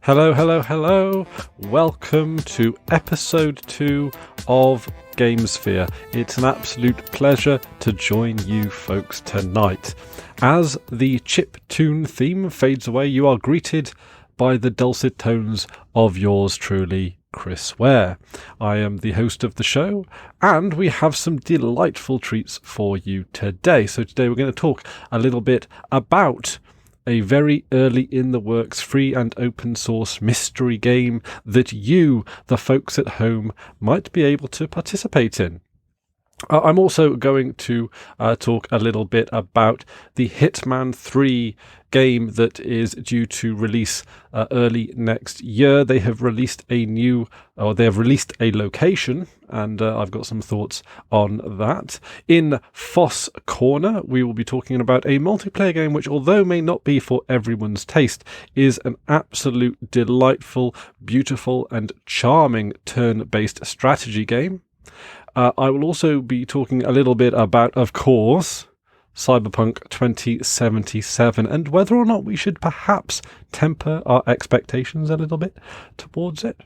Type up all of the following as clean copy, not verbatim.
Hello, hello, hello. Welcome to episode 2 of Gamesphere. It's an absolute pleasure to join you folks tonight. As the chiptune theme fades away, you are greeted by the dulcet tones of yours truly, Chris Ware. I am the host of the show, and we have some delightful treats for you today. So today we're going to talk a little bit about a very early in the works free and open source mystery game that you, the folks at home, might be able to participate in. I'm also going to talk a little bit about the Hitman 3 game that is due to release early next year. They have released a location, and I've got some thoughts on that. In FOSS Corner, we will be talking about a multiplayer game which, although may not be for everyone's taste, is an absolute delightful, beautiful, and charming turn-based strategy game. I will also be talking a little bit about, of course, Cyberpunk 2077 and whether or not we should perhaps temper our expectations a little bit towards it.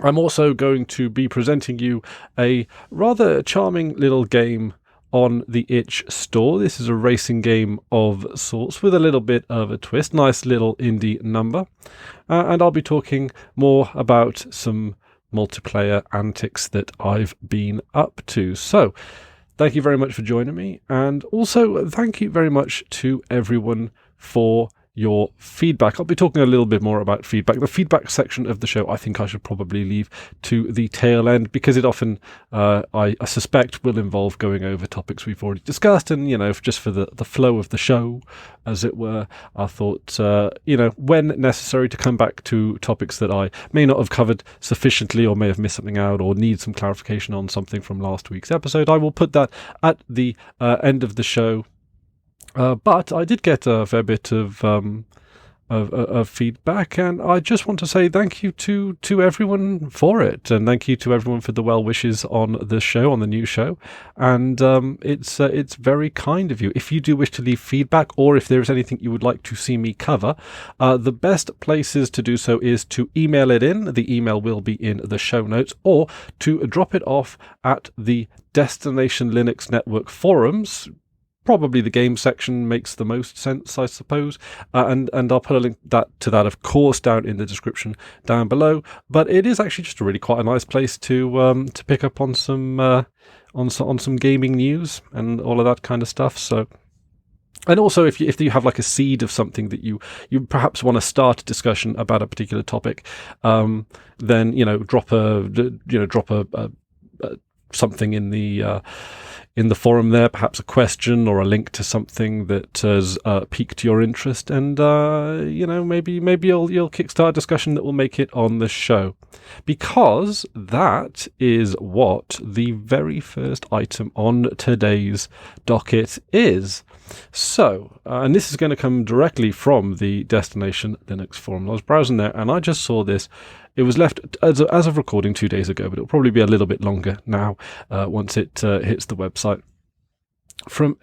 I'm also going to be presenting you a rather charming little game on the Itch store. This is a racing game of sorts with a little bit of a twist. Nice little indie number. And I'll be talking more about some multiplayer antics that I've been up to. So, thank you very much for joining me, and also thank you very much to everyone for your feedback. I'll be talking a little bit more about feedback. The feedback section of the show I think I should probably leave to the tail end, because it often, I suspect, will involve going over topics we've already discussed, and, just for the flow of the show, as it were, I thought, when necessary, to come back to topics that I may not have covered sufficiently or may have missed something out or need some clarification on something from last week's episode. I will put that at the end of the show. But I did get a fair bit of feedback, and I just want to say thank you to everyone for it, and thank you to everyone for the well wishes on the show, on the new show, and it's very kind of you. If you do wish to leave feedback, or if there is anything you would like to see me cover, the best places to do so is to email it in. The email will be in the show notes, or to drop it off at the Destination Linux Network forums. Probably the game section makes the most sense, I suppose, and I'll put a link to that, of course, down in the description down below. But it is actually just really quite a nice place to pick up on some gaming news and all of that kind of stuff. So, and also if you have like a seed of something that you perhaps want to start a discussion about a particular topic, then drop a something in the forum there, perhaps a question or a link to something that has piqued your interest, and maybe you'll kickstart a discussion that will make it on the show, because that is what the very first item on today's docket is. So, and this is going to come directly from the Destination Linux forum. I was browsing there and I just saw this. It was left as of recording 2 days ago, but it'll probably be a little bit longer now once it hits the website. From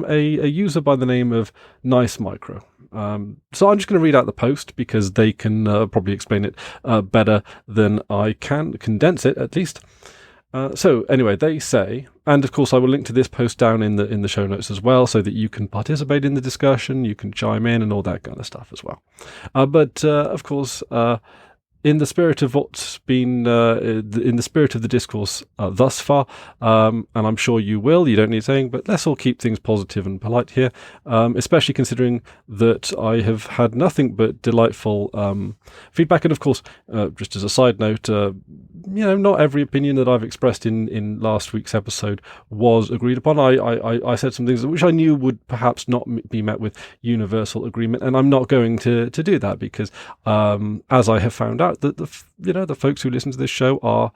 a user by the name of Nice Micro. So I'm just going to read out the post because they can probably explain it better than I can, condense it at least. So anyway, they say, and of course I will link to this post down in the show notes as well, so that you can participate in the discussion, you can chime in and all that kind of stuff as well. But of course, in the spirit of what's been in the spirit of the discourse thus far, and I'm sure you don't need saying, but let's all keep things positive and polite here, especially considering that I have had nothing but delightful feedback. And of course, just as a side note, not every opinion that I've expressed in last week's episode was agreed upon. I said some things which I knew would perhaps not be met with universal agreement, and I'm not going to do that, because as I have found out, that the folks who listen to this show are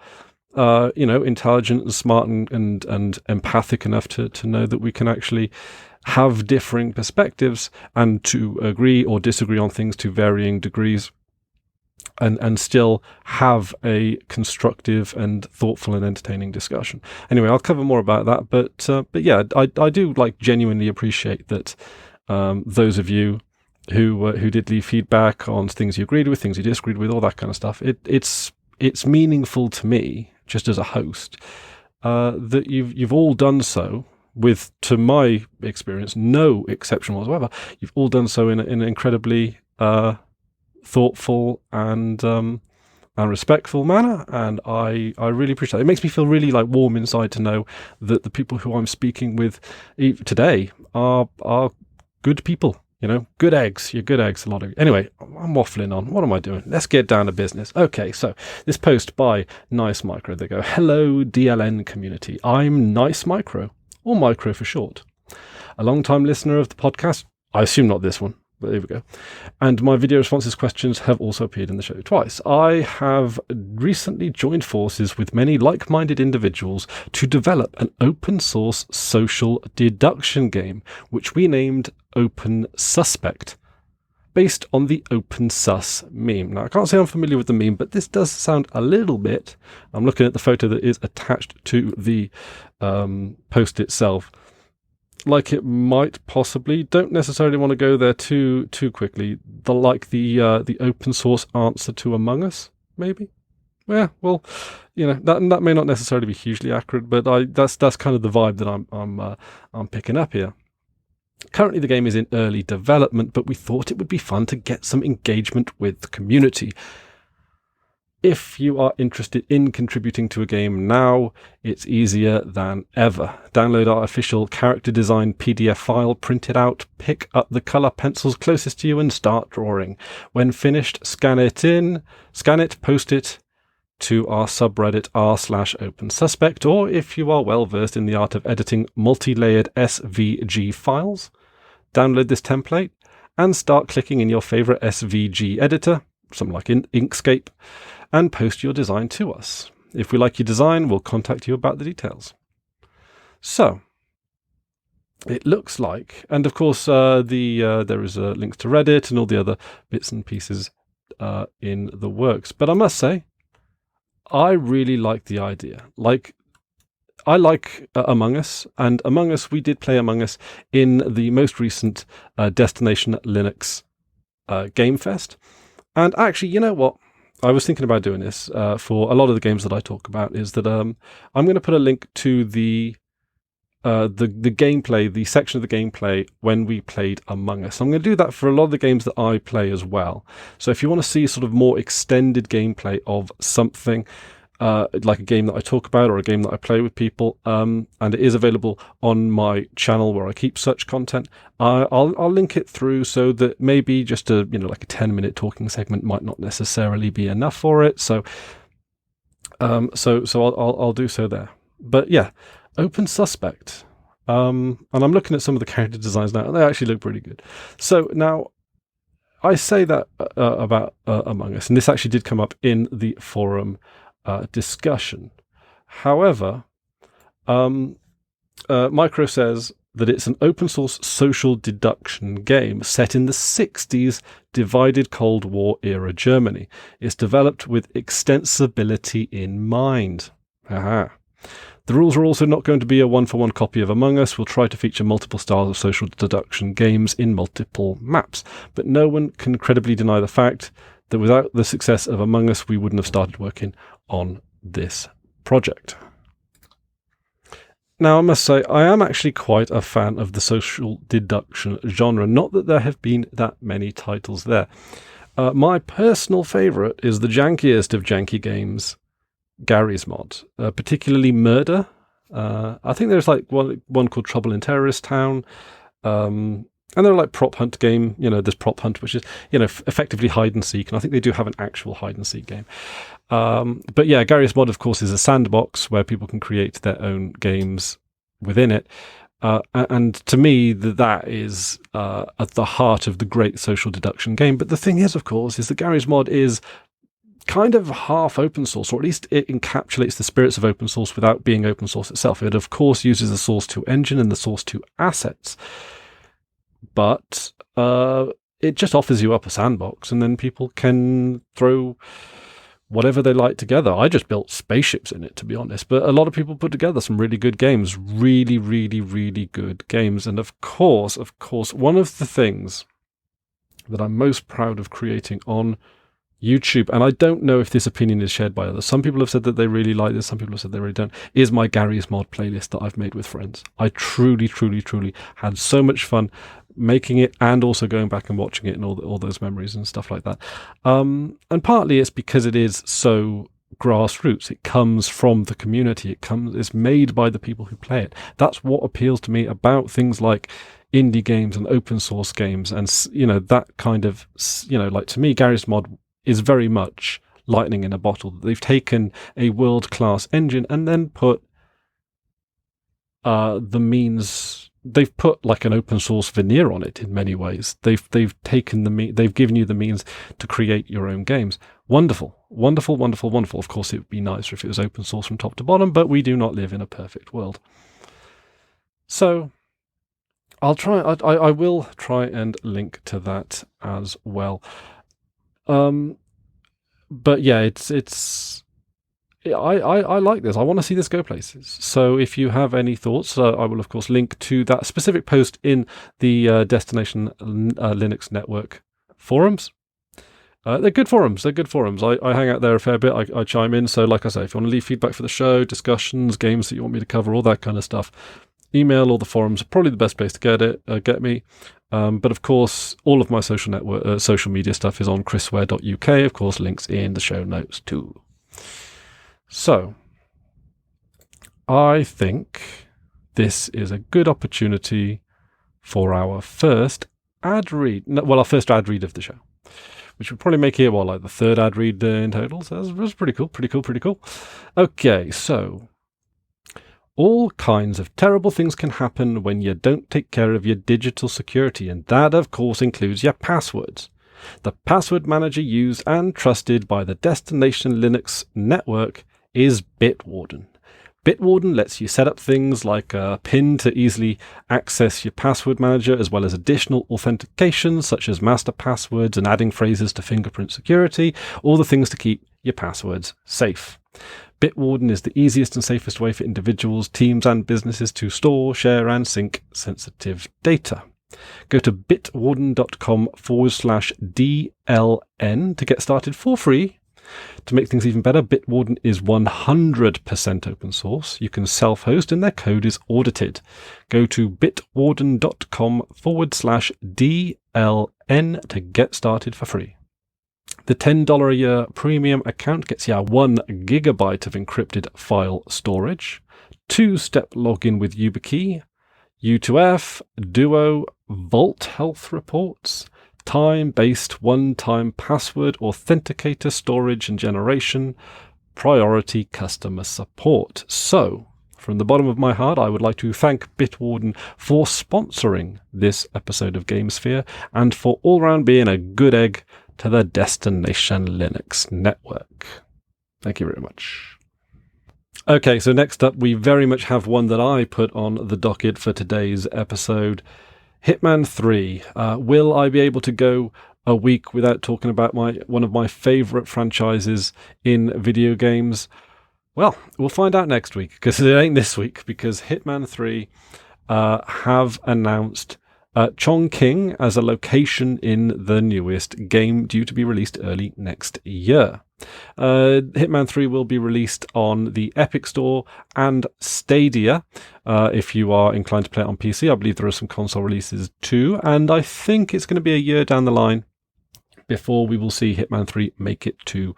intelligent and smart and empathic enough to know that we can actually have differing perspectives and to agree or disagree on things to varying degrees, and still have a constructive and thoughtful and entertaining discussion. Anyway, I'll cover more about that, but yeah, I do genuinely appreciate that those of you who did leave feedback on things you agreed with, things you disagreed with, all that kind of stuff. It's meaningful to me, just as a host, that you've all done so with, to my experience, no exception whatsoever. You've all done so in an incredibly thoughtful and respectful manner, and I really appreciate it. It makes me feel really like warm inside to know that the people who I'm speaking with today are good people. You know, good eggs. You're good eggs, a lot of you. Anyway, I'm waffling on. What am I doing? Let's get down to business. Okay, so this post by Nice Micro. They go, "Hello, DLN community. I'm Nice Micro, or Micro for short. A long-time listener of the podcast. I assume not this one, but there we go. And my video responses questions have also appeared in the show twice. I have recently joined forces with many like-minded individuals to develop an open-source social deduction game, which we named OpenSuspect, based on the OpenSus meme." Now, I can't say I'm familiar with the meme, but this does sound a little bit, I'm looking at the photo that is attached to the post itself, like it might possibly, don't necessarily want to go there too quickly, the open source answer to Among Us, maybe? Yeah, well, you know, that may not necessarily be hugely accurate, but that's kind of the vibe that I'm picking up here. Currently, the game is in early development, but we thought it would be fun to get some engagement with the community. If you are interested in contributing to a game now, it's easier than ever. Download our official character design PDF file, print it out, pick up the color pencils closest to you and start drawing. When finished, scan it, post it to our subreddit r/OpenSuspect, or if you are well versed in the art of editing multi-layered SVG files, download this template and start clicking in your favorite SVG editor, something like Inkscape, and post your design to us. If we like your design, we'll contact you about the details. So, it looks like, and of course there is links to Reddit and all the other bits and pieces in the works. But I must say, I really like the idea. I like Among Us, and Among Us, we did play Among Us in the most recent Destination Linux Game Fest. And actually, you know what? I was thinking about doing this for a lot of the games that I talk about, is that I'm going to put a link to the gameplay, the section of the gameplay when we played Among Us. I'm going to do that for a lot of the games that I play as well. So if you want to see sort of more extended gameplay of something, like a game that I talk about or a game that I play with people, and it is available on my channel where I keep such content, I'll link it through, so that maybe just like a 10-minute talking segment might not necessarily be enough for it. So I'll do so there. But yeah, OpenSuspect. And I'm looking at some of the character designs now, and they actually look pretty good. So now, I say that about Among Us, and this actually did come up in the forum discussion. However, Micro says that it's an open source social deduction game set in the 60s divided Cold War era Germany. It's developed with extensibility in mind. Aha. The rules are also not going to be a one-for-one copy of Among Us. We'll try to feature multiple styles of social deduction games in multiple maps, but no one can credibly deny the fact that without the success of Among Us, we wouldn't have started working on this project. Now, I must say, I am actually quite a fan of the social deduction genre. Not that there have been that many titles there. My personal favourite is the jankiest of janky games, Gary's Mod, particularly Murder. I think there's like one called Trouble in Terrorist Town. And they're like prop hunt game, there's prop hunt, which is, effectively hide and seek. And I think they do have an actual hide and seek game. But yeah, Gary's Mod, of course, is a sandbox where people can create their own games within it. And to me, that is at the heart of the great social deduction game. But the thing is, of course, is that Gary's Mod is kind of half open source, or at least it encapsulates the spirits of open source without being open source itself. It, of course, uses the Source 2 engine and the Source 2 assets. But it just offers you up a sandbox, and then people can throw whatever they like together. I just built spaceships in it, to be honest. But a lot of people put together some really good games. Really, really, really good games. And of course, one of the things that I'm most proud of creating on YouTube, and I don't know if this opinion is shared by others. Some people have said that they really like this, some people have said they really don't, is my Gary's Mod playlist that I've made with friends. I truly, truly, truly had so much fun making it, and also going back and watching it, and all those memories and stuff like that. And partly it's because it is so grassroots. It comes from the community. It's made by the people who play it. That's what appeals to me about things like indie games and open source games, and that kind of, like, to me, Gary's Mod is very much lightning in a bottle. They've taken a world-class engine and then put the means. They've put like an open source veneer on it in many ways. They've taken they've given you the means to create your own games. Wonderful, wonderful, wonderful, wonderful. Of course, it would be nicer if it was open source from top to bottom, but we do not live in a perfect world. So I will try and link to that as well. But yeah, I like this. I want to see this go places. So if you have any thoughts, I will of course link to that specific post in the Destination Linux Network forums. They're good forums. I hang out there a fair bit. I chime in. So like I say, if you want to leave feedback for the show, discussions, games that you want me to cover, all that kind of stuff, email or the forums are probably the best place to get me. But of course, all of my social media stuff is on chrisware.uk. Of course, links in the show notes too. So, I think this is a good opportunity for our first ad read. Our first ad read of the show, which would probably make it like the third ad read in total. So that's pretty cool. Okay, so all kinds of terrible things can happen when you don't take care of your digital security, and that, of course, includes your passwords. The password manager used and trusted by the Destination Linux network is Bitwarden. Bitwarden lets you set up things like a PIN to easily access your password manager, as well as additional authentications such as master passwords and adding phrases to fingerprint security, all the things to keep your passwords safe. Bitwarden is the easiest and safest way for individuals, teams, and businesses to store, share, and sync sensitive data. Go to bitwarden.com/DLN to get started for free. To make things even better, Bitwarden is 100% open source. You can self-host and their code is audited. Go to bitwarden.com/DLN to get started for free. The $10 a year premium account gets you 1 gigabyte of encrypted file storage, 2-step login with YubiKey, U2F, Duo, Vault Health reports, time-based one-time password authenticator storage and generation, priority customer support. So, from the bottom of my heart, I would like to thank Bitwarden for sponsoring this episode of GameSphere and for all round being a good egg to the Destination Linux network. Thank you very much. Okay, so next up, we very much have one that I put on the docket for today's episode. Hitman 3. Will I be able to go a week without talking about one of my favourite franchises in video games? Well, we'll find out next week, because it ain't this week, because Hitman 3 have announced Chongqing as a location in the newest game, due to be released early next year. Hitman 3 will be released on the Epic Store and Stadia. If you are inclined to play it on PC, I believe there are some console releases too, and I think it's going to be a year down the line before we will see Hitman 3 make it to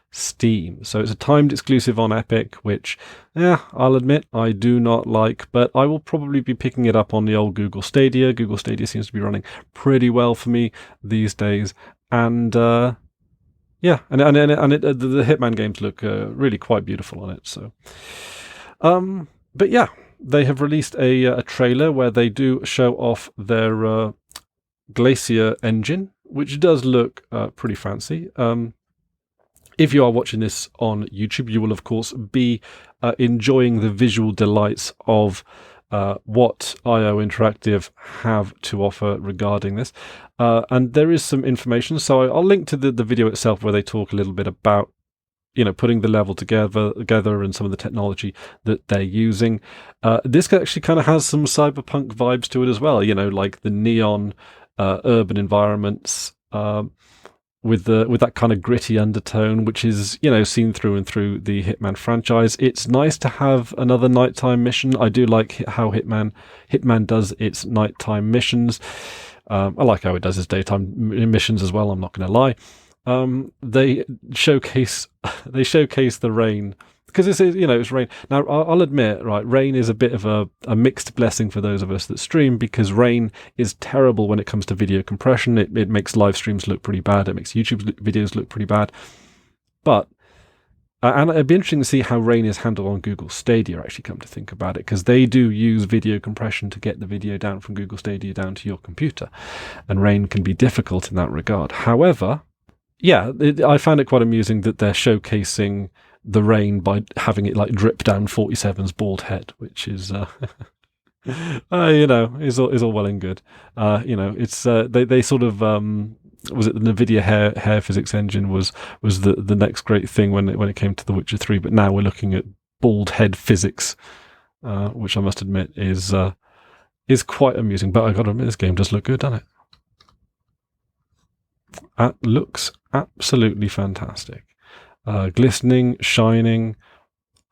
Steam. So it's a timed exclusive on Epic, which, I'll admit I do not like, but I will probably be picking it up on the old Google Stadia. Google Stadia seems to be running pretty well for me these days, and the Hitman games look really quite beautiful on it. So, but yeah, they have released a trailer where they do show off their Glacier engine, which does look pretty fancy. If you are watching this on YouTube, you will, of course, be enjoying the visual delights of what IO Interactive have to offer regarding this. And there is some information, so I'll link to the video itself where they talk a little bit about, putting the level together and some of the technology that they're using. This actually kind of has some cyberpunk vibes to it as well, like the neon urban environments with that kind of gritty undertone, which is, you know, seen through and through the Hitman franchise. It's nice to have another nighttime mission. I do like how Hitman does its nighttime missions. I like how it does its daytime missions as well. I'm not going to lie. They showcase the rain, because it's, you know, it's rain. Now, I'll admit, right, rain is a bit of a mixed blessing for those of us that stream, because rain is terrible when it comes to video compression. It makes live streams look pretty bad. It makes YouTube videos look pretty bad. But, and it'd be interesting to see how rain is handled on Google Stadia, actually, come to think about it, because they do use video compression to get the video down from Google Stadia down to your computer. And rain can be difficult in that regard. However, yeah, I found it quite amusing that they're showcasing the rain by having it like drip down 47's bald head, which is, you know, is all well and good. You know, it's they sort of was it the NVIDIA hair physics engine was the next great thing when it came to The Witcher 3, but now we're looking at bald head physics, which I must admit is quite amusing. But I got to admit, this game does look good, doesn't it? It looks absolutely fantastic. Glistening, shining,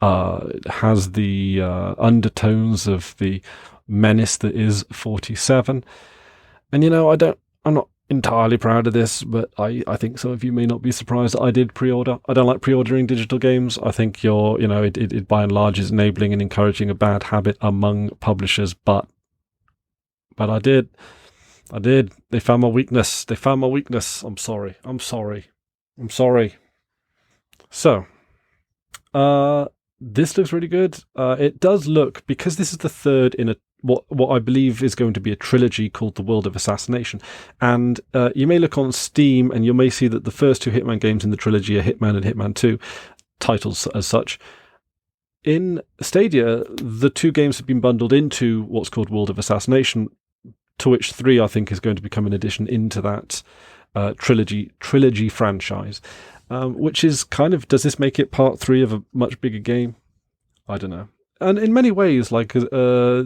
it has the undertones of the menace that is 47. And, you know, I'm not entirely proud of this, but I think some of you may not be surprised that I did pre-order. I don't like pre-ordering digital games. I think it by and large is enabling and encouraging a bad habit among publishers, but I did. They found my weakness. I'm sorry. So, this looks really good. It does look, because this is the third in what I believe is going to be a trilogy called The World of Assassination. And you may look on Steam and you may see that the first two Hitman games in the trilogy are Hitman and Hitman 2, titles as such. In Stadia, the two games have been bundled into what's called World of Assassination, to which 3, I think, is going to become an addition into that trilogy franchise. Which is kind of, does this make it part 3 of a much bigger game? I don't know. And in many ways, like, there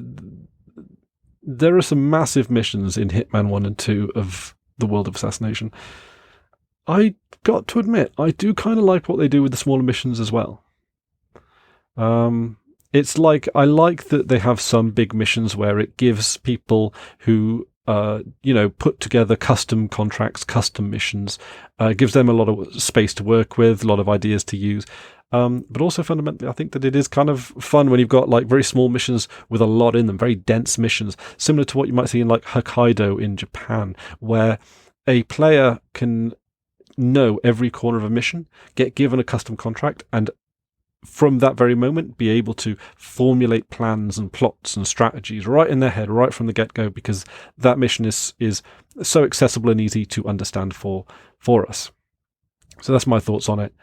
are some massive missions in Hitman 1 and 2 of The World of Assassination. I got to admit, I do kind of like what they do with the smaller missions as well. It's like, I like that they have some big missions where it gives people who put together custom contracts, custom missions, gives them a lot of space to work with, a lot of ideas to use. But also fundamentally, I think that it is kind of fun when you've got like very small missions with a lot in them, very dense missions, similar to what you might see in like Hokkaido in Japan, where a player can know every corner of a mission, get given a custom contract, and from that very moment be able to formulate plans and plots and strategies right in their head, right from the get-go, because that mission is so accessible and easy to understand for us. So that's my thoughts on it.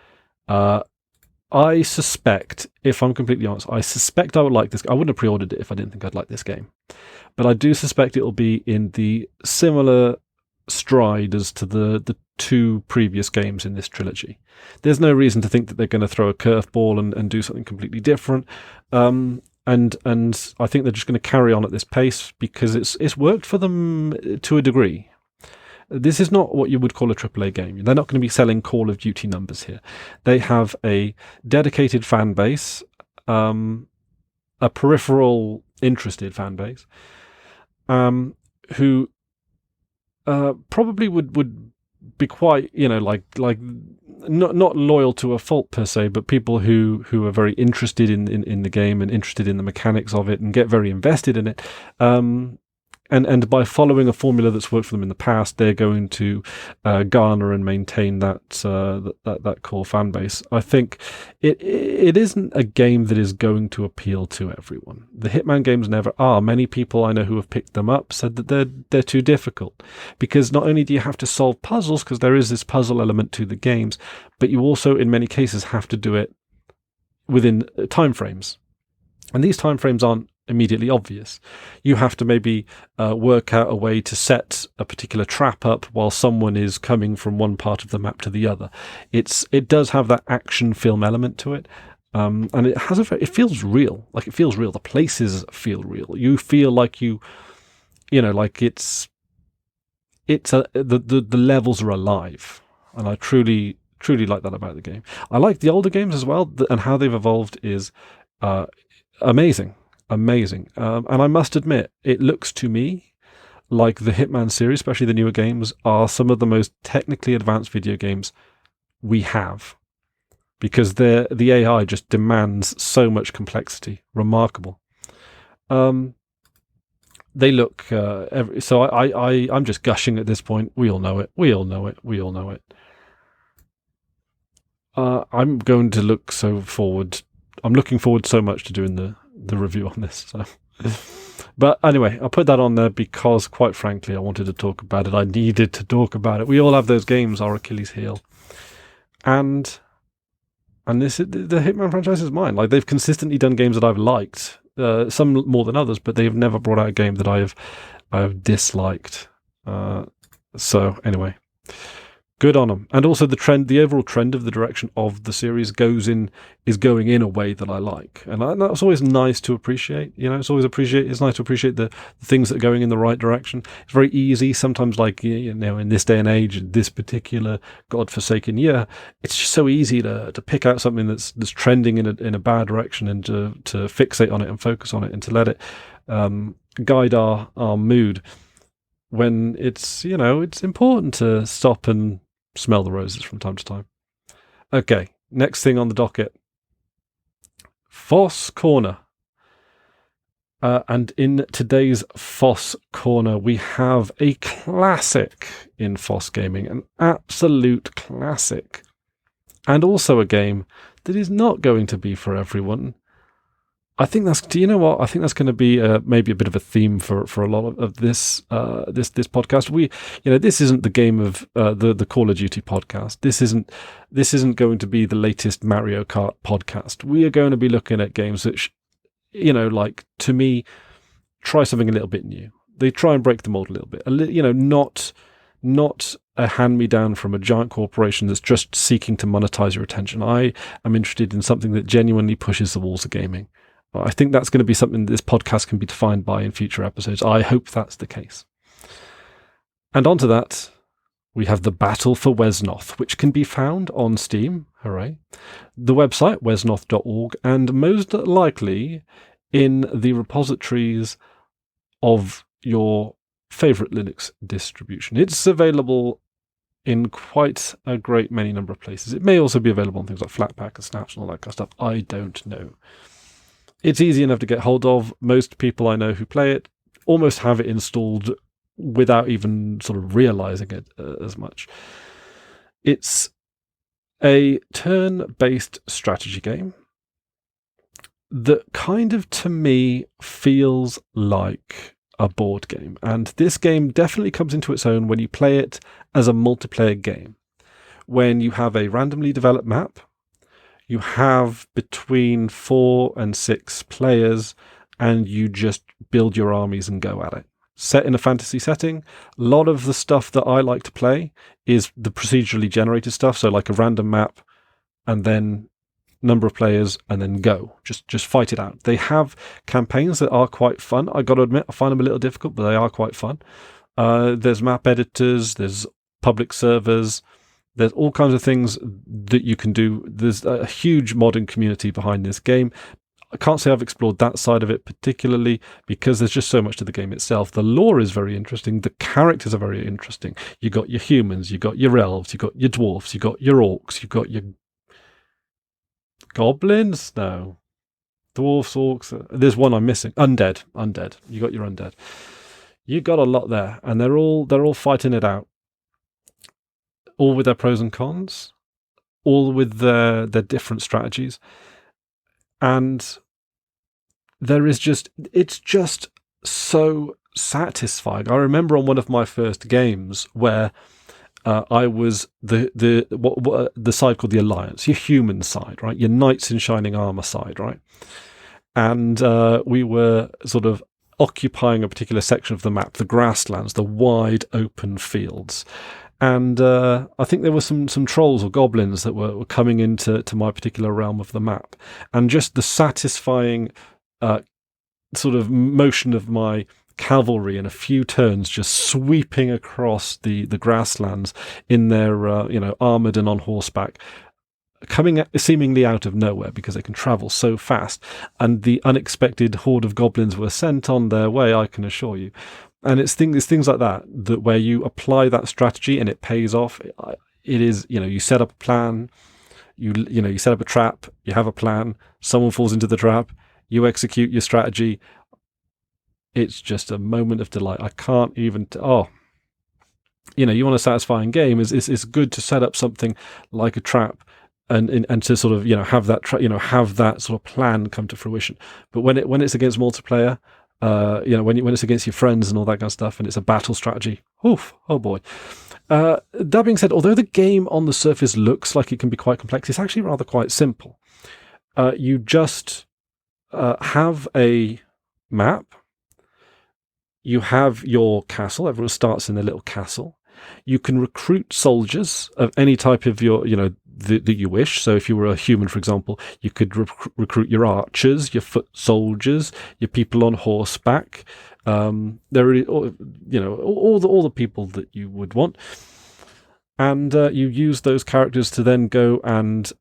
I suspect, if I'm completely honest, I would like this. I wouldn't have pre-ordered it if I didn't think I'd like this game. But I do suspect it will be in the similar stride as to the 2 previous games in this trilogy. There's no reason to think that they're going to throw a curveball and do something completely different. And I think they're just going to carry on at this pace because it's worked for them to a degree. This is not what you would call a AAA game. They're not going to be selling Call of Duty numbers here. They have a dedicated fan base, a peripheral interested fan base, who probably would be quite, like not loyal to a fault per se, but people who are very interested in the game and interested in the mechanics of it and get very invested in it. And by following a formula that's worked for them in the past, they're going to garner and maintain that core fan base. I think it isn't a game that is going to appeal to everyone. The Hitman games never are. Many people I know who have picked them up said that they're too difficult, because not only do you have to solve puzzles, because there is this puzzle element to the games, but you also in many cases have to do it within timeframes, and these timeframes aren't immediately obvious. You have to maybe work out a way to set a particular trap up while someone is coming from one part of the map to the other. It does have that action film element to it, and it has it feels real. Like, it feels real. The places feel real. You feel like like it's it's the levels are alive, and I truly like that about the game. I like the older games as well, and how they've evolved is amazing. And I must admit, it looks to me like the Hitman series, especially the newer games, are some of the most technically advanced video games we have, because the AI just demands so much complexity. Remarkable. They look so I'm just gushing at this point. We all know it. I'm going to look so forward. I'm looking forward so much to doing the review on this. So. But anyway, I'll put that on there because, quite frankly, I wanted to talk about it. I needed to talk about it. We all have those games, our Achilles heel. And the Hitman franchise is mine. Like, they've consistently done games that I've liked, some more than others, but they've never brought out a game that I have disliked. So anyway, good on them. And also the overall trend of the direction of the series is going in a way that I like, and that's always nice to appreciate. It's nice to appreciate the things that are going in the right direction. It's very easy sometimes, like in this day and age, in this particular godforsaken year, it's just so easy to pick out something that's trending in a bad direction and to fixate on it and focus on it and to let it guide our mood. When it's important to stop and smell the roses from time to time. Okay, next thing on the docket. FOSS Corner. And in today's FOSS Corner, we have a classic in FOSS gaming, an absolute classic. And also a game that is not going to be for everyone. I think that's going to be maybe a bit of a theme for a lot of this podcast. This isn't the game of the Call of Duty podcast. This isn't going to be the latest Mario Kart podcast. We are going to be looking at games that, to me, try something a little bit new. They try and break the mold a little bit. Not a hand-me-down from a giant corporation that's just seeking to monetize your attention. I am interested in something that genuinely pushes the walls of gaming. I think that's going to be something this podcast can be defined by in future episodes. I hope that's the case. And onto that, we have the Battle for Wesnoth, which can be found on Steam, hooray, the website, wesnoth.org, and most likely in the repositories of your favorite Linux distribution. It's available in quite a great many number of places. It may also be available on things like Flatpak and Snaps and all that kind of stuff. I don't know. It's easy enough to get hold of. Most people I know who play it almost have it installed without even sort of realizing it as much. It's a turn-based strategy game that kind of, to me, feels like a board game. And this game definitely comes into its own when you play it as a multiplayer game. When you have a randomly developed map, you have between 4 and 6 players, and you just build your armies and go at it. Set in a fantasy setting, a lot of the stuff that I like to play is the procedurally generated stuff, so like a random map, and then number of players, and then go. Just fight it out. They have campaigns that are quite fun. I got to admit, I find them a little difficult, but they are quite fun. There's map editors, there's public servers, there's all kinds of things that you can do. There's a huge modding community behind this game. I can't say I've explored that side of it particularly because there's just so much to the game itself. The lore is very interesting. The characters are very interesting. You got your humans, you got your elves, you got your dwarfs, you got your orcs, you got your goblins? No. Dwarfs, orcs. There's one I'm missing. Undead. You got your undead. You got a lot there, and they're all fighting it out. All with their pros and cons, all with their different strategies. And it's just so satisfying. I remember on one of my first games where I was the side called the Alliance, your human side, right? Your knights in shining armor side, right? And we were sort of occupying a particular section of the map, the grasslands, the wide open fields. And I think there were some trolls or goblins that were coming into my particular realm of the map. And just the satisfying sort of motion of my cavalry in a few turns just sweeping across the grasslands in their armored and on horseback, coming seemingly out of nowhere because they can travel so fast, and the unexpected horde of goblins were sent on their way, I can assure you. And it's things like that where you apply that strategy and it pays off. It is, you set up a plan, you set up a trap, you have a plan, someone falls into the trap, you execute your strategy. It's just a moment of delight. I can't even you want a satisfying game, it's good to set up something like a trap and to sort of have that have that sort of plan come to fruition. But when it's against multiplayer, when it's against your friends and all that kind of stuff, and it's a battle strategy, oof, oh boy. That being said, although the game on the surface looks like it can be quite complex, it's actually rather quite simple. You just have a map. You have your castle. Everyone starts in their little castle. You can recruit soldiers of any type of that you wish. So if you were a human, for example, you could recruit your archers, your foot soldiers, your people on horseback. There are, all the people that you would want. And you use those characters to then go and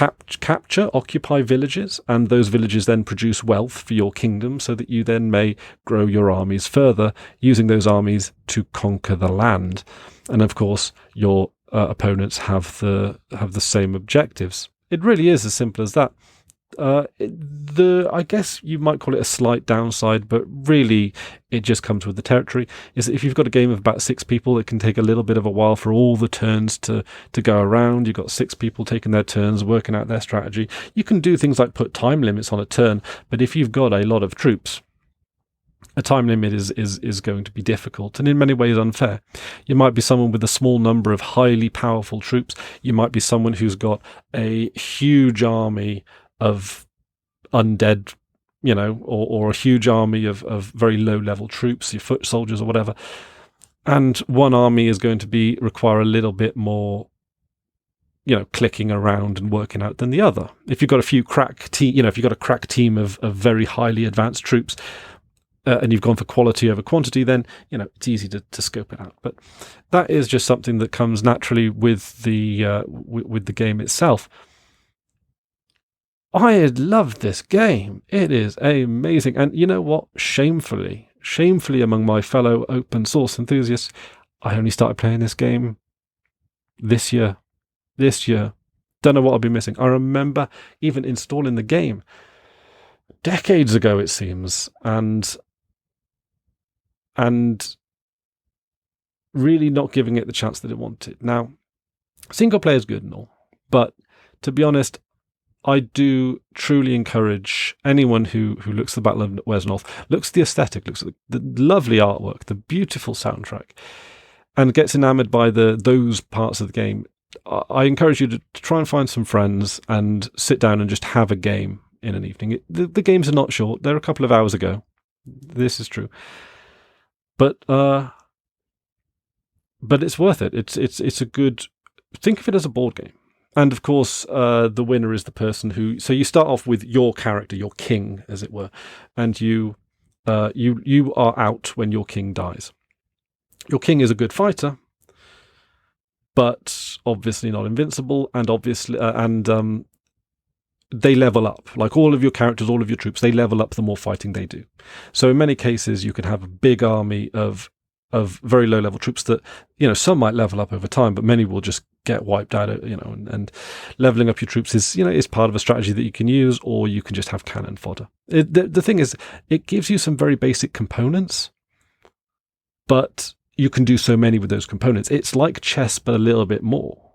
occupy villages, and those villages then produce wealth for your kingdom, so that you then may grow your armies further, using those armies to conquer the land. And of course, your opponents have the same objectives. It really is as simple as that. I guess you might call it a slight downside, but really it just comes with the territory, is that if you've got a game of about 6 people, it can take a little bit of a while for all the turns to go around. You've got 6 people taking their turns, working out their strategy. You can do things like put time limits on a turn, but if you've got a lot of troops, a time limit is going to be difficult and in many ways unfair. You might be someone with a small number of highly powerful troops. You might be someone who's got a huge army of undead, or a huge army of very low-level troops, your foot soldiers or whatever. And one army is going to require a little bit more, clicking around and working out than the other. If you've got a few if you've got a crack team of very highly advanced troops, and you've gone for quality over quantity, then it's easy to scope it out. But that is just something that comes naturally with the game itself. I love this game. It is amazing. And you know what? Shamefully among my fellow open source enthusiasts, I only started playing this game this year. Don't know what I'll be missing. I remember even installing the game decades ago, it seems, and really not giving it the chance that it wanted. Now, single player is good and all, but to be honest, I do truly encourage anyone who looks at the Battle of Wesnoth, looks at the aesthetic, looks at the lovely artwork, the beautiful soundtrack, and gets enamored by those parts of the game. I encourage you to try and find some friends and sit down and just have a game in an evening. The games are not short. They're a couple of hours ago. This is true. But it's worth it. It's a good... Think of it as a board game. And of course, the winner is the person who... So you start off with your character, your king, as it were, and you are out when your king dies. Your king is a good fighter, but obviously not invincible, and they level up. Like all of your characters, all of your troops, they level up the more fighting they do. So in many cases, you can have a big army of very low level troops that, some might level up over time, but many will just get wiped out, and leveling up your troops is part of a strategy that you can use, or you can just have cannon fodder. The thing is, it gives you some very basic components, but you can do so many with those components. It's like chess, but a little bit more.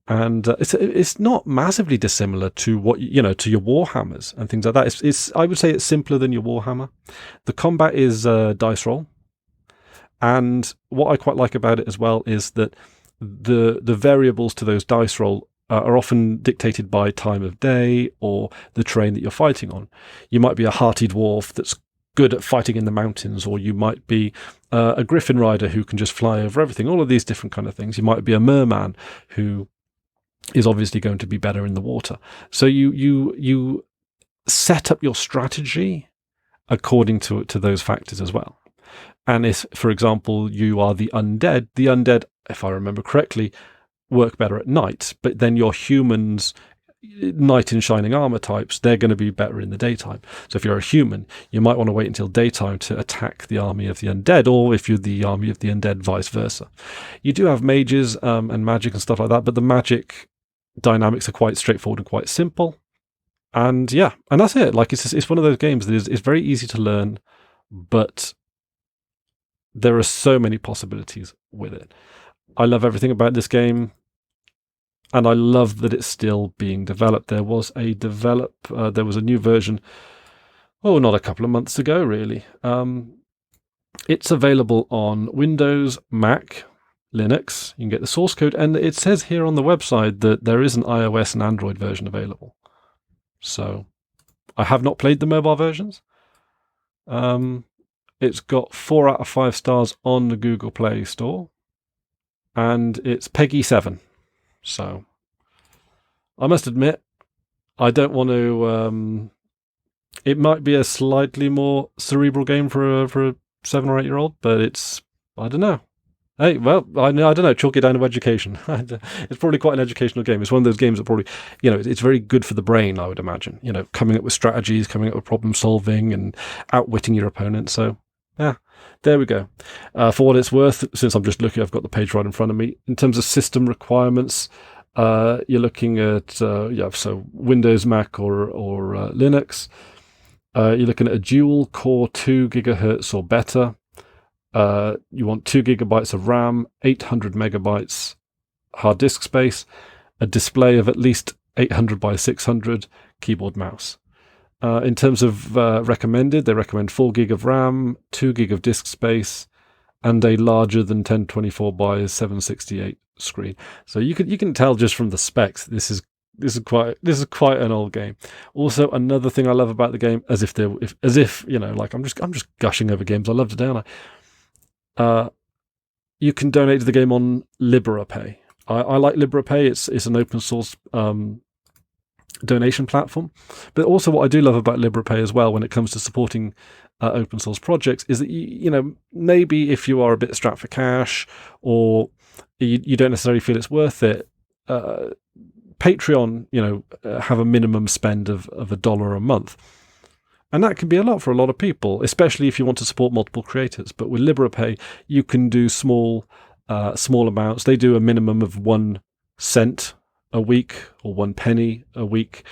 And it's not massively dissimilar to what to your Warhammers and things like that. It's I would say it's simpler than your Warhammer. The combat is dice roll, and what I quite like about it as well is that the variables to those dice roll are often dictated by time of day or the terrain that you're fighting on. You might be a hearty dwarf that's good at fighting in the mountains, or you might be a griffin rider who can just fly over everything. All of these different kind of things. You might be a merman who is obviously going to be better in the water. So you set up your strategy according to those factors as well. And if, for example, you are the undead, if I remember correctly, work better at night, but then your humans, knight in shining armor types, they're going to be better in the daytime. So if you're a human, you might want to wait until daytime to attack the army of the undead, or if you're the army of the undead, vice versa. You do have mages and magic and stuff like that, but the magic dynamics are quite straightforward and quite simple. And yeah, and that's it. Like it's one of those games that is very easy to learn, but there are so many possibilities with it. I love everything about this game, and I love that it's still being developed. There was a new version, not a couple of months ago, really. It's available on Windows, Mac, Linux. You can get the source code, and it says here on the website that there is an iOS and Android version available. So I have not played the mobile versions. It's got 4 out of 5 stars on the Google Play Store, and it's PEGI 7. So I must admit, I don't want to. It might be a slightly more cerebral game for a 7 or 8 year old, but I don't know. Hey, well, I don't know. Chalk it down to education. It's probably quite an educational game. It's one of those games that probably, it's very good for the brain, I would imagine. Coming up with strategies, coming up with problem solving, and outwitting your opponent. So, yeah, there we go. For what it's worth, since I'm just looking, I've got the page right in front of me. In terms of system requirements, you're looking at so Windows, Mac, or Linux. You're looking at a dual core 2 gigahertz or better. You want 2 gigabytes of RAM, 800 megabytes hard disk space, a display of at least 800 by 600, keyboard, mouse. In terms of recommended, they recommend 4 gig of RAM, 2 gig of disk space, and a larger than 1024 by 768 screen. So you can tell just from the specs, this is quite an old game. Also, another thing I love about the game, as if like I'm just gushing over games I love today, aren't I? You can donate to the game on LiberaPay. I like LiberaPay. It's an open source donation platform. But also what I do love about LiberaPay as well when it comes to supporting open source projects is that, maybe if you are a bit strapped for cash or you don't necessarily feel it's worth it, Patreon, have a minimum spend of $1 a month. And that can be a lot for a lot of people, especially if you want to support multiple creators. But with LiberaPay, you can do small amounts. They do a minimum of 1 cent a week or 1 penny a week,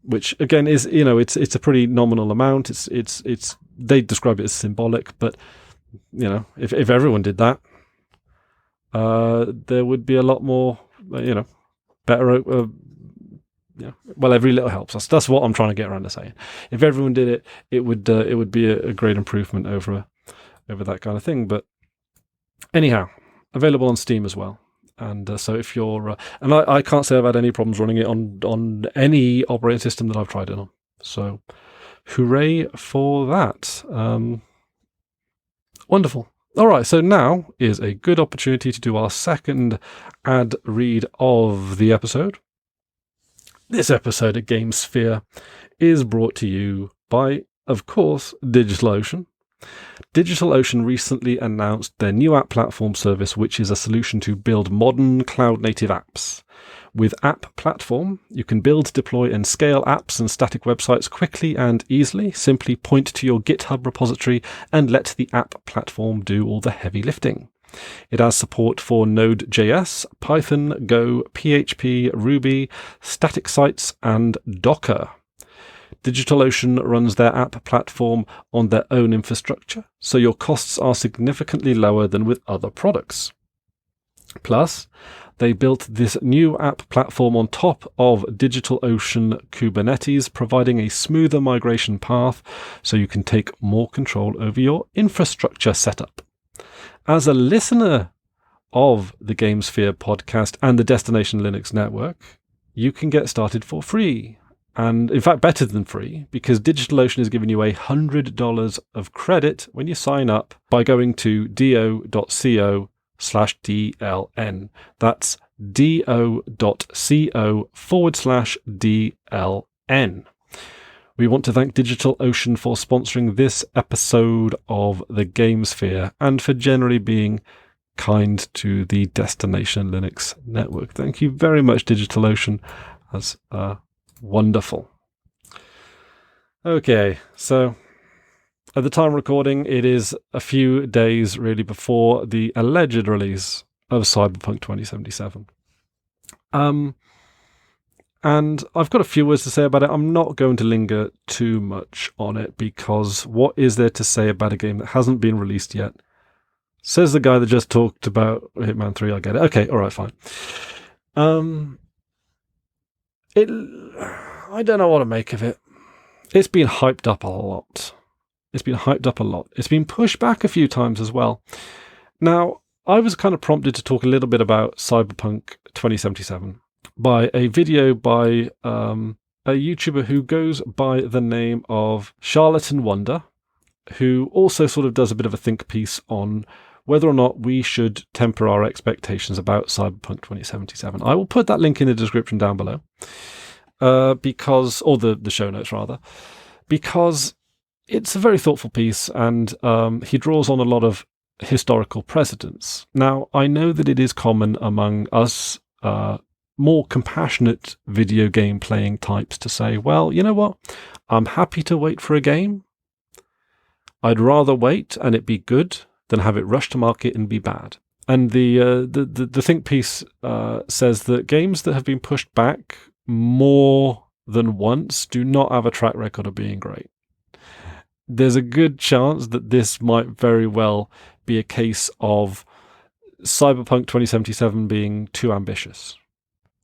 which again is, it's a pretty nominal amount. It's they describe it as symbolic, but if everyone did that, there would be a lot more, better. Well, every little helps. That's what I'm trying to get around to saying. If everyone did it, it would be a great improvement over that kind of thing. But anyhow, available on Steam as well. And so if you're, and I can't say I've had any problems running it on any operating system that I've tried it on. So, hooray for that! Wonderful. All right, so now is a good opportunity to do our second ad read of the episode. This episode of GameSphere is brought to you by, of course, DigitalOcean. DigitalOcean recently announced their new app platform service, which is a solution to build modern cloud-native apps. With App Platform, you can build, deploy, and scale apps and static websites quickly and easily. Simply point to your GitHub repository and let the App Platform do all the heavy lifting. It has support for Node.js, Python, Go, PHP, Ruby, static sites, and Docker. DigitalOcean runs their app platform on their own infrastructure, so your costs are significantly lower than with other products. Plus, they built this new app platform on top of DigitalOcean Kubernetes, providing a smoother migration path so you can take more control over your infrastructure setup. As a listener of the GameSphere podcast and the Destination Linux network, you can get started for free. And in fact, better than free, because DigitalOcean is giving you $100 of credit when you sign up by going to do.co/DLN. That's do.co/DLN. We want to thank DigitalOcean for sponsoring this episode of the Game Sphere and for generally being kind to the Destination Linux network. Thank you very much, DigitalOcean. That's wonderful. Okay, so at the time of recording, it is a few days really before the alleged release of Cyberpunk 2077. And I've got a few words to say about it. I'm not going to linger too much on it because what is there to say about a game that hasn't been released yet? Says the guy that just talked about Hitman 3. I get it. Okay, all right, fine. I don't know what to make of it. It's been hyped up a lot. It's been pushed back a few times as well. Now, I was kind of prompted to talk a little bit about Cyberpunk 2077 by a video by a YouTuber who goes by the name of Charlatan Wonder, who also sort of does a bit of a think piece on whether or not we should temper our expectations about Cyberpunk 2077. I will put that link in the description down below, or the show notes rather, because it's a very thoughtful piece and he draws on a lot of historical precedents. Now, I know that it is common among us more compassionate video game playing types to say, well, you know what? I'm happy to wait for a game. I'd rather wait and it be good than have it rush to market and be bad. And the think piece says that games that have been pushed back more than once do not have a track record of being great. There's a good chance that this might very well be a case of Cyberpunk 2077 being too ambitious,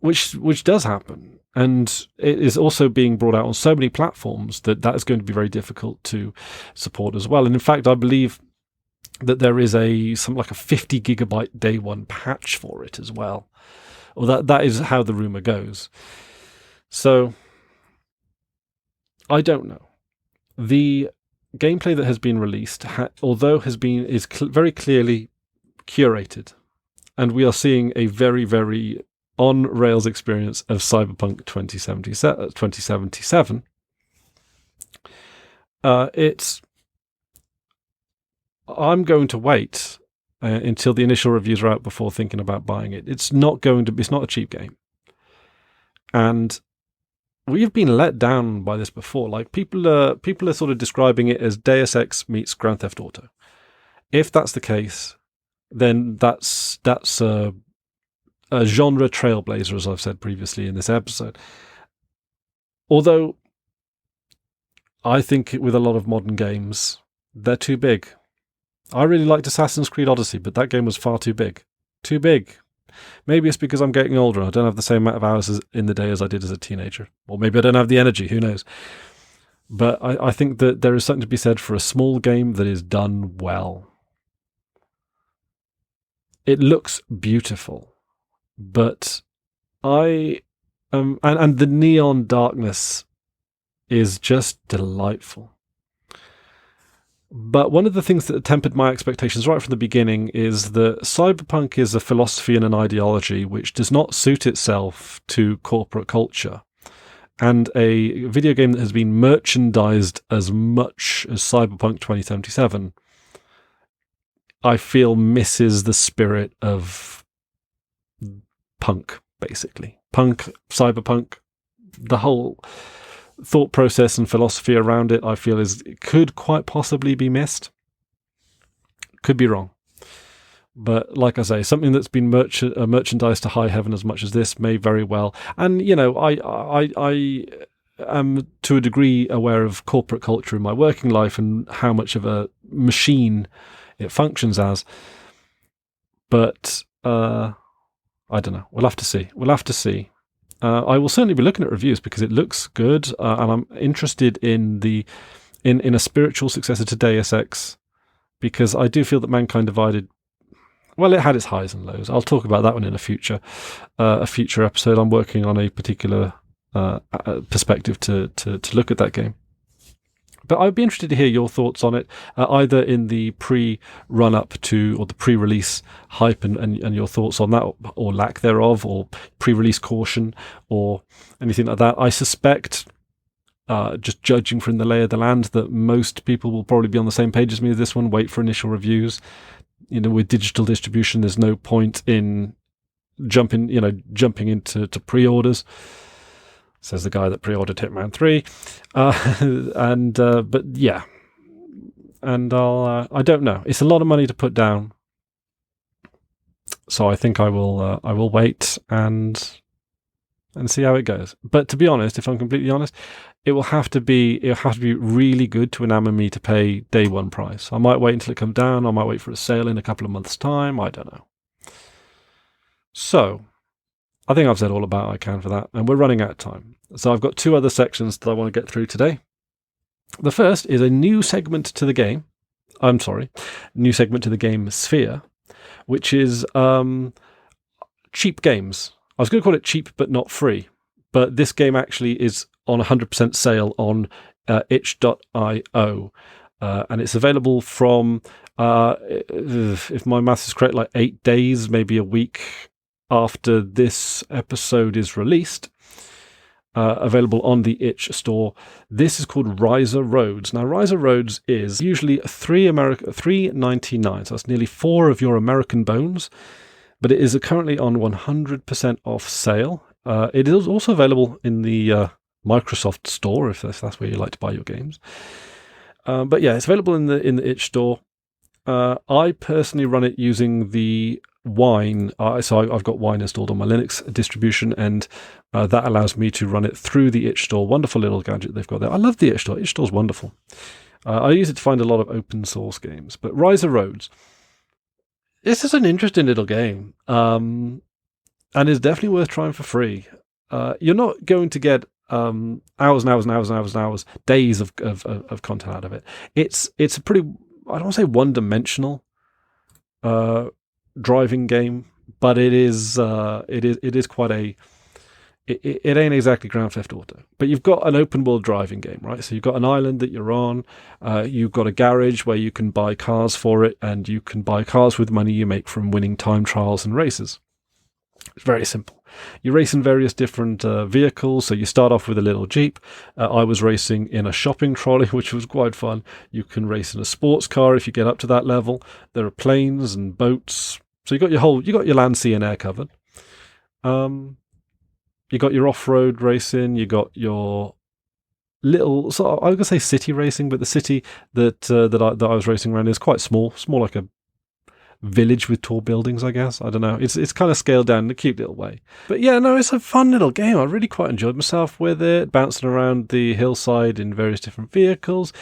which does happen. And it is also being brought out on so many platforms that is going to be very difficult to support as well. And in fact, I believe that there is something like a 50 gigabyte day one patch for it as well. Or that is how the rumor goes. So I don't know. The gameplay that has been released, is very clearly curated, and we are seeing a very, very on-rails experience of Cyberpunk 2077. I'm going to wait until the initial reviews are out before thinking about buying it. It's not a cheap game. And we've been let down by this before. Like people are sort of describing it as Deus Ex meets Grand Theft Auto. If that's the case, then that's a genre trailblazer, as I've said previously in this episode. Although I think with a lot of modern games, they're too big. I really liked Assassin's Creed Odyssey, but that game was far too big. Too big. Maybe it's because I'm getting older and I don't have the same amount of hours in the day as I did as a teenager. Or maybe I don't have the energy, who knows. But I think that there is something to be said for a small game that is done well. It looks beautiful, but and the neon darkness is just delightful. But one of the things that tempered my expectations right from the beginning is that Cyberpunk is a philosophy and an ideology which does not suit itself to corporate culture. And a video game that has been merchandised as much as Cyberpunk 2077, I feel misses the spirit of punk, basically. Punk, Cyberpunk, the whole thought process and philosophy around it, I feel could quite possibly be missed. Could be wrong. But like I say, something that's been merchandised to high heaven as much as this may very well. And, you know, I am to a degree aware of corporate culture in my working life and how much of a machine it functions as. But I don't know. We'll have to see. I will certainly be looking at reviews because it looks good, and I'm interested in a spiritual successor to Deus Ex, because I do feel that Mankind Divided, well, it had its highs and lows. I'll talk about that one in a future episode. I'm working on a particular perspective to look at that game. But I'd be interested to hear your thoughts on it, either in the pre-run-up to or the pre-release hype and your thoughts on that, or lack thereof, or pre-release caution, or anything like that. I suspect just judging from the lay of the land, that most people will probably be on the same page as me with this one. Wait for initial reviews. With digital distribution, there's no point in jumping into pre-orders. Says the guy that pre-ordered Hitman 3. But yeah. And I don't know. It's a lot of money to put down. So I think I will wait and see how it goes. But to be honest, if I'm completely honest, it'll have to be really good to enamor me to pay day one price. I might wait until it comes down. I might wait for a sale in a couple of months' time. I don't know. So I think I've said all about I can for that, and we're running out of time. So I've got 2 other sections that I want to get through today. The first is a new segment to the game. New segment to the game Sphere, which is cheap games. I was going to call it cheap but not free, but this game actually is on 100% sale on itch.io, and it's available from, if my maths is correct, like 8 days, maybe a week after this episode is released. Available on the itch store. This is called Ryza Roads. Now, Ryza Roads is usually $3.99, so that's nearly 4 of your American bones, but it is currently on 100% off sale. It is also available in the Microsoft store, if that's where you like to buy your games. But yeah, it's available in the itch store. I personally run it using the Wine. So I've got Wine installed on my Linux distribution, and that allows me to run it through the itch store. Wonderful little gadget they've got there. I love the itch store. Itch store's wonderful. I use it to find a lot of open source games. But Ryza Roads, this is an interesting little game, and is definitely worth trying for free. You're not going to get hours and hours and hours and hours and hours, days of content out of it. It's a pretty, I don't want to say one-dimensional driving game, but it is quite a, it ain't exactly Grand Theft Auto, but you've got an open world driving game, right? So you've got an island that you're on, you've got a garage where you can buy cars for it, and you can buy cars with money you make from winning time trials and races. It's very simple. You race in various different vehicles. So you start off with a little Jeep. I was racing in a shopping trolley, which was quite fun. You can race in a sports car if you get up to that level. There are planes and boats. So you got your land, sea, and air covered. You got your off-road racing. You got your little, so I was going to say city racing, but the city that I was racing around is quite small. It's more like a village with tall buildings, I guess. I don't know. It's kind of scaled down in a cute little way. But yeah, no, it's a fun little game. I really quite enjoyed myself with it, bouncing around the hillside in various different vehicles.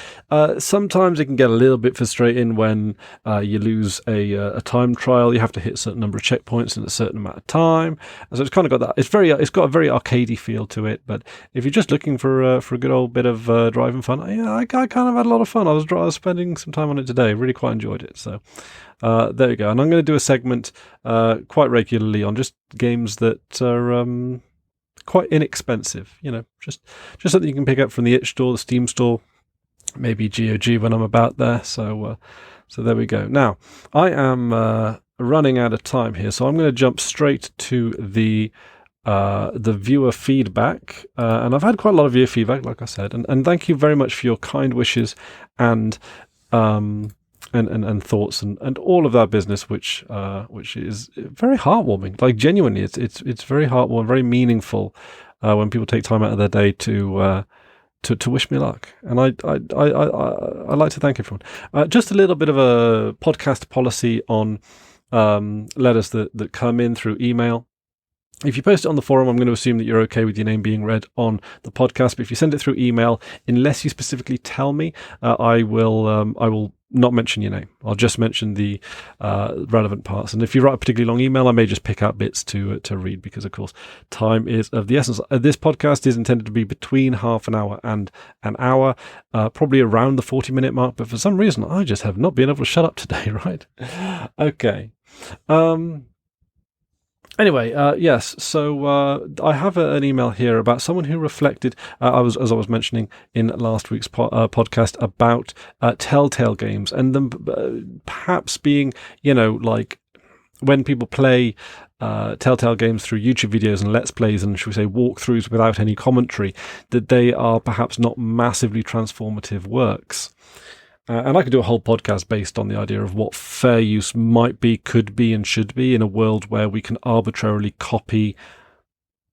Sometimes it can get a little bit frustrating when you lose a time trial. You have to hit a certain number of checkpoints in a certain amount of time. So it's kind of got that. It's got a very arcadey feel to it. But if you're just looking for a good old bit of driving fun, yeah, I kind of had a lot of fun. I was spending some time on it today. Really quite enjoyed it. So there you go. And I'm going to do a segment quite regularly on just games that are quite inexpensive. You know, just something you can pick up from the itch store, the Steam store, maybe GOG when I'm about there. So there we go. Now, I am running out of time here, so I'm going to jump straight to the viewer feedback. And I've had quite a lot of viewer feedback, like I said, and thank you very much for your kind wishes and thoughts and all of that business, which is very heartwarming. Like genuinely, it's very heartwarming, very meaningful when people take time out of their day to wish me luck. And I like to thank everyone. Just a little bit of a podcast policy on letters that come in through email. If you post it on the forum, I'm going to assume that you're okay with your name being read on the podcast. But if you send it through email, unless you specifically tell me, I will not mention your name. I'll just mention the relevant parts. And if you write a particularly long email, I may just pick out bits to read because, of course, time is of the essence. This podcast is intended to be between half an hour and an hour, probably around the 40-minute mark. But for some reason, I just have not been able to shut up today, right? Okay. Anyway, yes, so I have an email here about someone who reflected, as I was mentioning in last week's podcast, about Telltale games and them perhaps being, like when people play Telltale Games through YouTube videos and Let's Plays and, shall we say, walkthroughs without any commentary, that they are perhaps not massively transformative works. And I could do a whole podcast based on the idea of what fair use might be, could be, and should be in a world where we can arbitrarily copy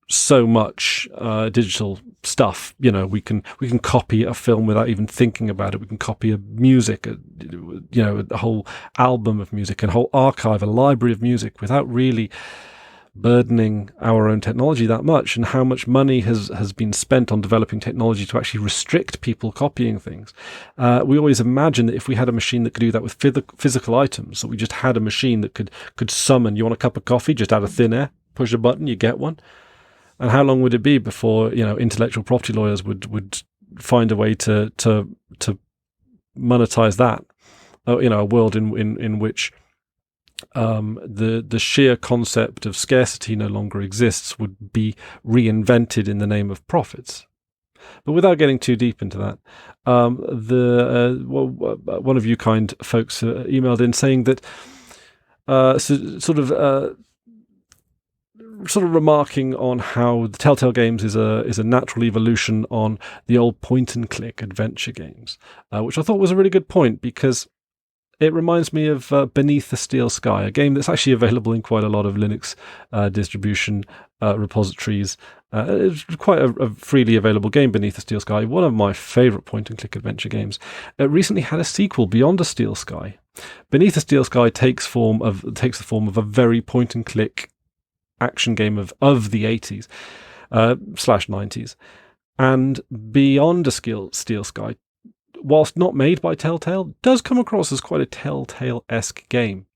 so much digital stuff. We can copy a film without even thinking about it. We can copy a music, a whole album of music, a whole archive, a library of music, without really burdening our own technology that much. And how much money has been spent on developing technology to actually restrict people copying things. We always imagine that if we had a machine that could do that with physical items, that we just had a machine that could summon, you want a cup of coffee, just out of thin air, push a button, you get one. And how long would it be before intellectual property lawyers would find a way to monetize that? A world in which the sheer concept of scarcity no longer exists would be reinvented in the name of profits. But without getting too deep into that, one of you kind folks emailed in saying that sort of remarking on how the Telltale Games is a natural evolution on the old point-and-click adventure games, which I thought was a really good point, because it reminds me of Beneath the Steel Sky, a game that's actually available in quite a lot of Linux distribution repositories. It's quite a freely available game, Beneath the Steel Sky, one of my favourite point-and-click adventure games. It recently had a sequel, Beyond the Steel Sky. Beneath the Steel Sky takes the form of a very point-and-click action game of the 80s /90s, and Beyond a Steel Sky, whilst not made by Telltale, does come across as quite a Telltale-esque game,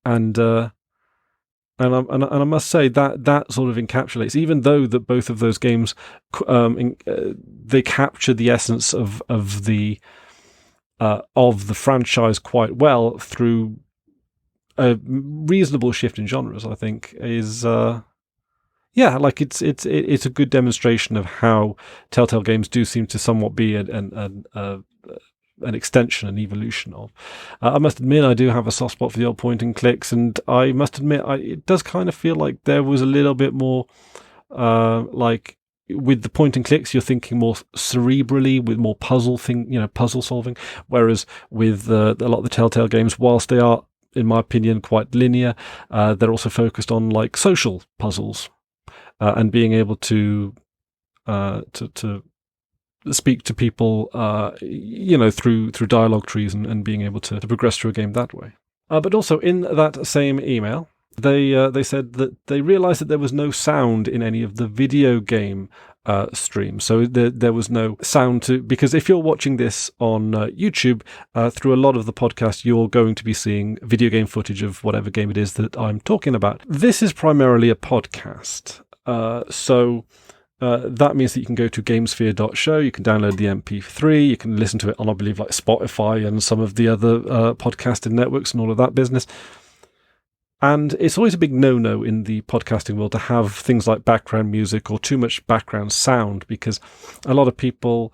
and I must say that sort of encapsulates, even though that both of those games they capture the essence of the franchise quite well through a reasonable shift in genres. I think is it's a good demonstration of how Telltale Games do seem to somewhat be an extension, an evolution of. I must admit, I do have a soft spot for the old point and clicks, and I must admit, it does kind of feel like there was a little bit more with the point and clicks, you're thinking more cerebrally, with more puzzle solving, whereas with a lot of the Telltale games, whilst they are, in my opinion, quite linear, they're also focused on like social puzzles and being able to speak to people, through dialogue trees and being able to progress through a game that way. But also in that same email, they said that they realized that there was no sound in any of the video game streams. So there was no sound because if you're watching this on YouTube, through a lot of the podcast, you're going to be seeing video game footage of whatever game it is that I'm talking about. This is primarily a podcast. So that means that you can go to gamesphere.show, you can download the MP3, you can listen to it on, I believe, like Spotify and some of the other podcasting networks and all of that business. And it's always a big no-no in the podcasting world to have things like background music or too much background sound, because a lot of people,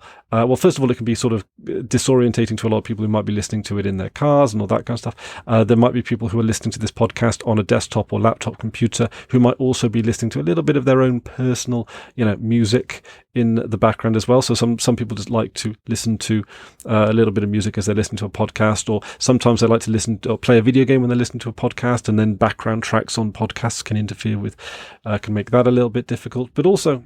first of all, it can be sort of disorientating to a lot of people who might be listening to it in their cars and all that kind of stuff. There might be people who are listening to this podcast on a desktop or laptop computer who might also be listening to a little bit of their own personal, music in the background as well. So some people just like to listen to a little bit of music as they listen to a podcast, or sometimes they like to listen to, or play a video game when they listen to a podcast, and then background tracks on podcasts can interfere with, can make that a little bit difficult. But also,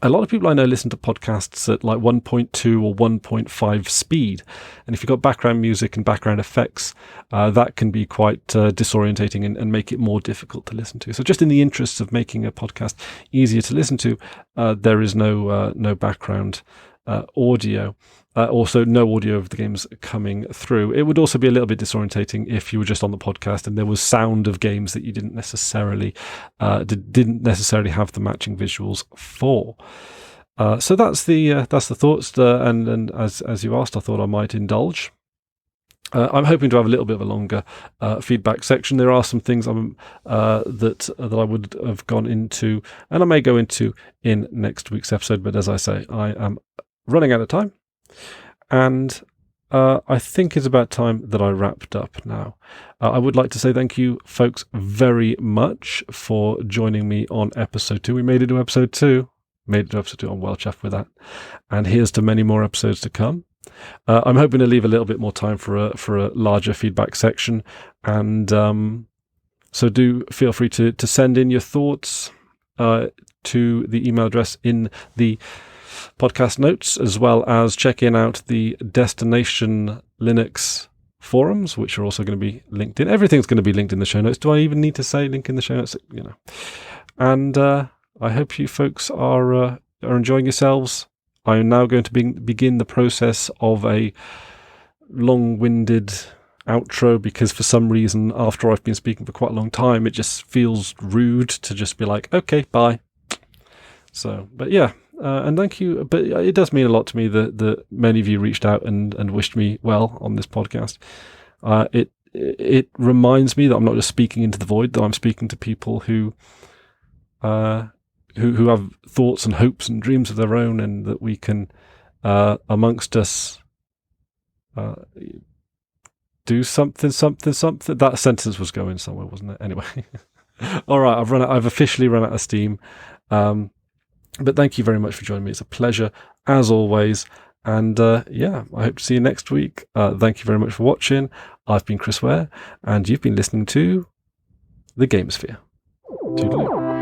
a lot of people I know listen to podcasts at like 1.2 or 1.5 speed. And if you've got background music and background effects, that can be quite disorientating and make it more difficult to listen to. So just in the interests of making a podcast easier to listen to, there is no background audio. Also, no audio of the games coming through. It would also be a little bit disorientating if you were just on the podcast and there was sound of games that you didn't necessarily have the matching visuals for. So that's the thoughts. And as you asked, I thought I might indulge. I'm hoping to have a little bit of a longer feedback section. There are some things that I would have gone into, and I may go into in next week's episode. But as I say, I am running out of time. And I think it's about time that I wrapped up now. I would like to say thank you, folks, very much for joining me on episode 2. We made it to episode 2. Made it to episode 2. I'm well chuffed with that. And here's to many more episodes to come. I'm hoping to leave a little bit more time for a larger feedback section. And so do feel free to send in your thoughts to the email address in the podcast notes, as well as checking out the Destination Linux forums, which are also going to be linked in. Everything's going to be linked in the show notes. Do I even need to say link in the show notes? And I hope you folks are enjoying yourselves. I am now going to begin the process of a long-winded outro, because for some reason, after I've been speaking for quite a long time, it just feels rude to just be like, okay, bye. So, but yeah, and thank you. But it does mean a lot to me that many of you reached out and wished me well on this podcast. It reminds me that I'm not just speaking into the void, that I'm speaking to people who have thoughts and hopes and dreams of their own, and that we can, amongst us, do something. That sentence was going somewhere, wasn't it? Anyway, all right, I've officially run out of steam. But thank you very much for joining me. It's a pleasure, as always. And yeah, I hope to see you next week. Thank you very much for watching. I've been Chris Ware, and you've been listening to The Gamesphere. Toodaloo.